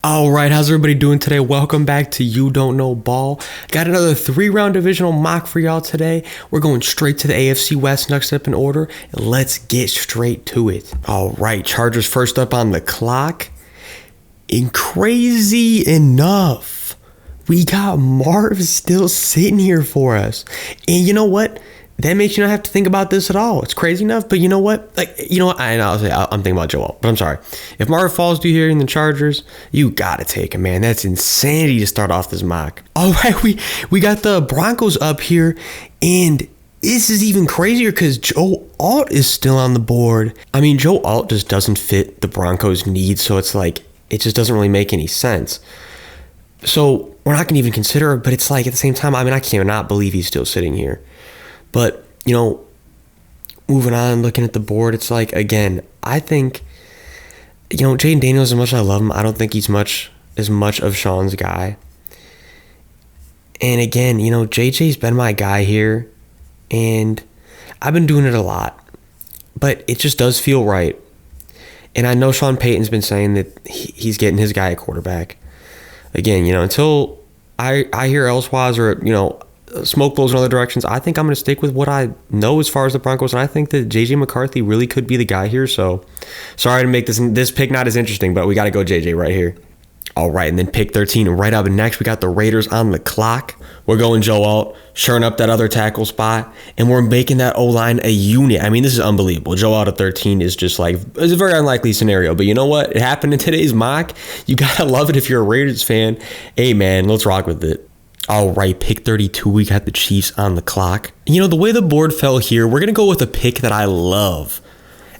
All right, how's everybody doing today? Welcome back to You Don't Know Ball. Got another 3-round divisional mock for y'all today. We're going straight to the AFC West next up in order. And let's get straight to it. All right, Chargers first up on the clock. And crazy enough, we got Marv still sitting here for us. And you know what? That makes you not have to think about this at all. It's crazy enough, but you know what? I'm thinking about Joel, but I'm sorry. If Marv falls to you here in the Chargers, you gotta take him, man. That's insanity to start off this mock. All right, we got the Broncos up here, and this is even crazier because Joe Alt is still on the board. I mean, Joe Alt just doesn't fit the Broncos' needs, so it's like, it just doesn't really make any sense. So we're not gonna even consider it, but it's like, at the same time, I mean, I cannot believe he's still sitting here. But, you know, moving on, looking at the board, it's like, again, I think, you know, Jaden Daniels, as much as I love him, I don't think he's as much of Sean's guy. And again, you know, JJ's been my guy here, and I've been doing it a lot. But it just does feel right. And I know Sean Payton's been saying that he's getting his guy a quarterback. Again, you know, until I hear elsewise or, you know, smoke blows in other directions, I think I'm going to stick with what I know as far as the Broncos, and I think that JJ McCarthy really could be the guy here. So sorry to make this pick not as interesting, but we got to go JJ right here. All right, and then pick 13, and right up next we got the Raiders on the clock. We're going Joe Alt, shoring up that other tackle spot, and we're making that O-line a unit. I mean, this is unbelievable. Joe Alt at 13 is just like, it's a very unlikely scenario, but you know what? It happened in today's mock. You got to love it if you're a Raiders fan. Hey, man, let's rock with it. All right, pick 32, we got the Chiefs on the clock. You know, the way the board fell here, we're going to go with a pick that I love.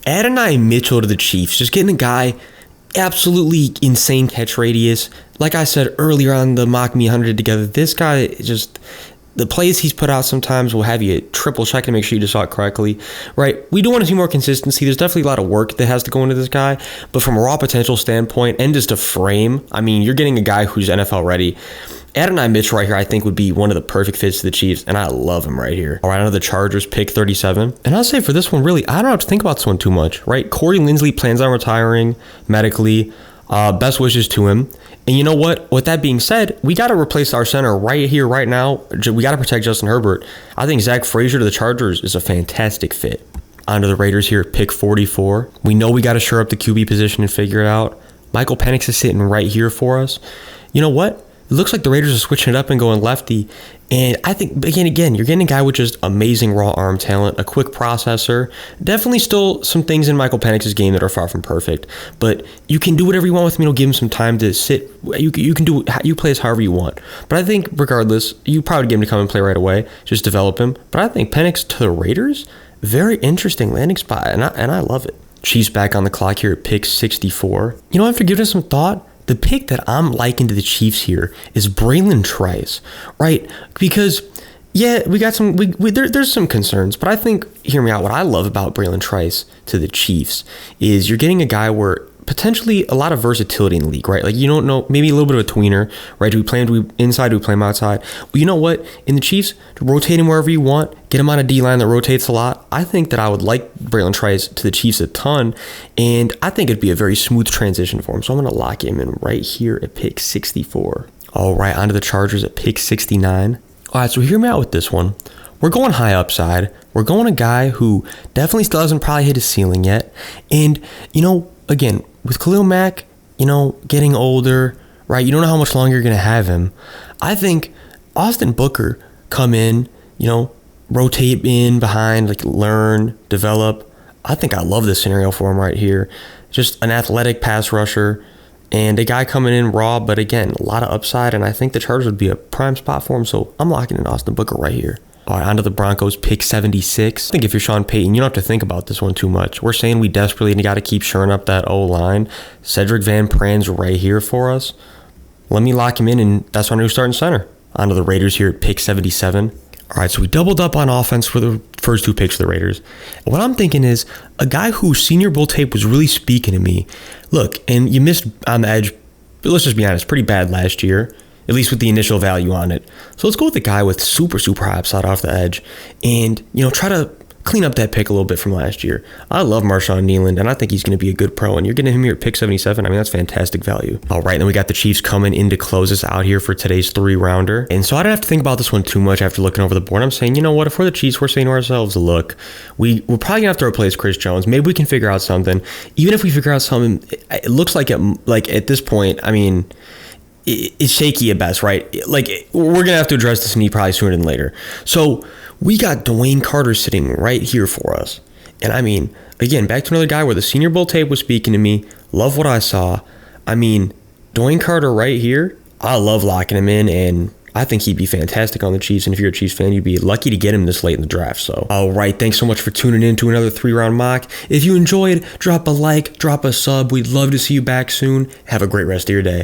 Adonai Mitchell to the Chiefs, just getting a guy, absolutely insane catch radius. Like I said earlier on the Mock Me 100 together, this guy just, the plays he's put out sometimes will have you triple check to make sure you just saw it correctly, right? We do want to see more consistency. There's definitely a lot of work that has to go into this guy, but from a raw potential standpoint and just a frame, I mean, you're getting a guy who's NFL ready. Adonai Mitchell right here, I think, would be one of the perfect fits to the Chiefs, and I love him right here. All right, under the Chargers, pick 37. And I'll say for this one, really, I don't have to think about this one too much, right? Corey Linsley plans on retiring medically. Best wishes to him. And you know what? With that being said, we got to replace our center right here, right now. We got to protect Justin Herbert. I think Zach Frazier to the Chargers is a fantastic fit. Onto the Raiders here, pick 44. We know we got to shore up the QB position and figure it out. Michael Penix is sitting right here for us. You know what? It looks like the Raiders are switching it up and going lefty. And I think, again, you're getting a guy with just amazing raw arm talent, a quick processor. Definitely still some things in Michael Penix's game that are far from perfect. But you can do whatever you want with him. Give him some time to sit. You play as however you want. But I think, regardless, you probably get him to come and play right away. Just develop him. But I think Penix to the Raiders, very interesting landing spot. And I love it. Chiefs back on the clock here at pick 64. You know, after giving it some thought, the pick that I'm liking to the Chiefs here is Braylon Trice, right? Because, yeah, we got some, there's some concerns, but I think, hear me out, what I love about Braylon Trice to the Chiefs is you're getting a guy where potentially a lot of versatility in the league, right? Like, you don't know, maybe a little bit of a tweener, right? Do we play him inside? Do we play him outside? Well, you know what? In the Chiefs, rotate him wherever you want. Get him on a D-line that rotates a lot. I think that I would like Braylon Trice to the Chiefs a ton, and I think it'd be a very smooth transition for him. So I'm going to lock him in right here at pick 64. All right, onto the Chargers at pick 69. All right, so hear me out with this one. We're going high upside. We're going a guy who definitely still hasn't probably hit his ceiling yet. And, you know, again, with Khalil Mack, you know, getting older, right? You don't know how much longer you're going to have him. I think Austin Booker come in, you know, rotate in behind, like learn, develop. I think I love this scenario for him right here. Just an athletic pass rusher and a guy coming in raw, but again, a lot of upside, and I think the Chargers would be a prime spot for him, so I'm locking in Austin Booker right here. All right, onto the Broncos, pick 76. I think if you're Sean Payton, you don't have to think about this one too much. We're saying we desperately got to keep shoring up that O-line. Cedric Van Pran's right here for us. Let me lock him in, and that's our new starting center. Onto the Raiders here at pick 77. All right, so we doubled up on offense for the first two picks for the Raiders. What I'm thinking is a guy whose Senior Bowl tape was really speaking to me. Look, and you missed on the edge, but let's just be honest, pretty bad last year, at least with the initial value on it. So let's go with the guy with super high upside off the edge and, you know, try to clean up that pick a little bit from last year. I love Marshawn Kneeland, and I think he's going to be a good pro, and you're getting him here at pick 77. I mean, that's fantastic value. All right, then we got the Chiefs coming in to close us out here for today's 3-rounder. And so I don't have to think about this one too much after looking over the board. I'm saying, you know what, if we're the Chiefs, we're saying to ourselves, look, we're probably going to have to replace Chris Jones. Maybe we can figure out something. Even if we figure out something, it looks like at this point, I mean, it's shaky at best, right? Like, we're going to have to address this need probably sooner than later. So we got Dwayne Carter sitting right here for us. And I mean, again, back to another guy where the Senior Bowl tape was speaking to me. Love what I saw. I mean, Dwayne Carter right here, I love locking him in, and I think he'd be fantastic on the Chiefs. And if you're a Chiefs fan, you'd be lucky to get him this late in the draft. So, all right, thanks so much for tuning in to another 3-round mock. If you enjoyed, drop a like, drop a sub. We'd love to see you back soon. Have a great rest of your day.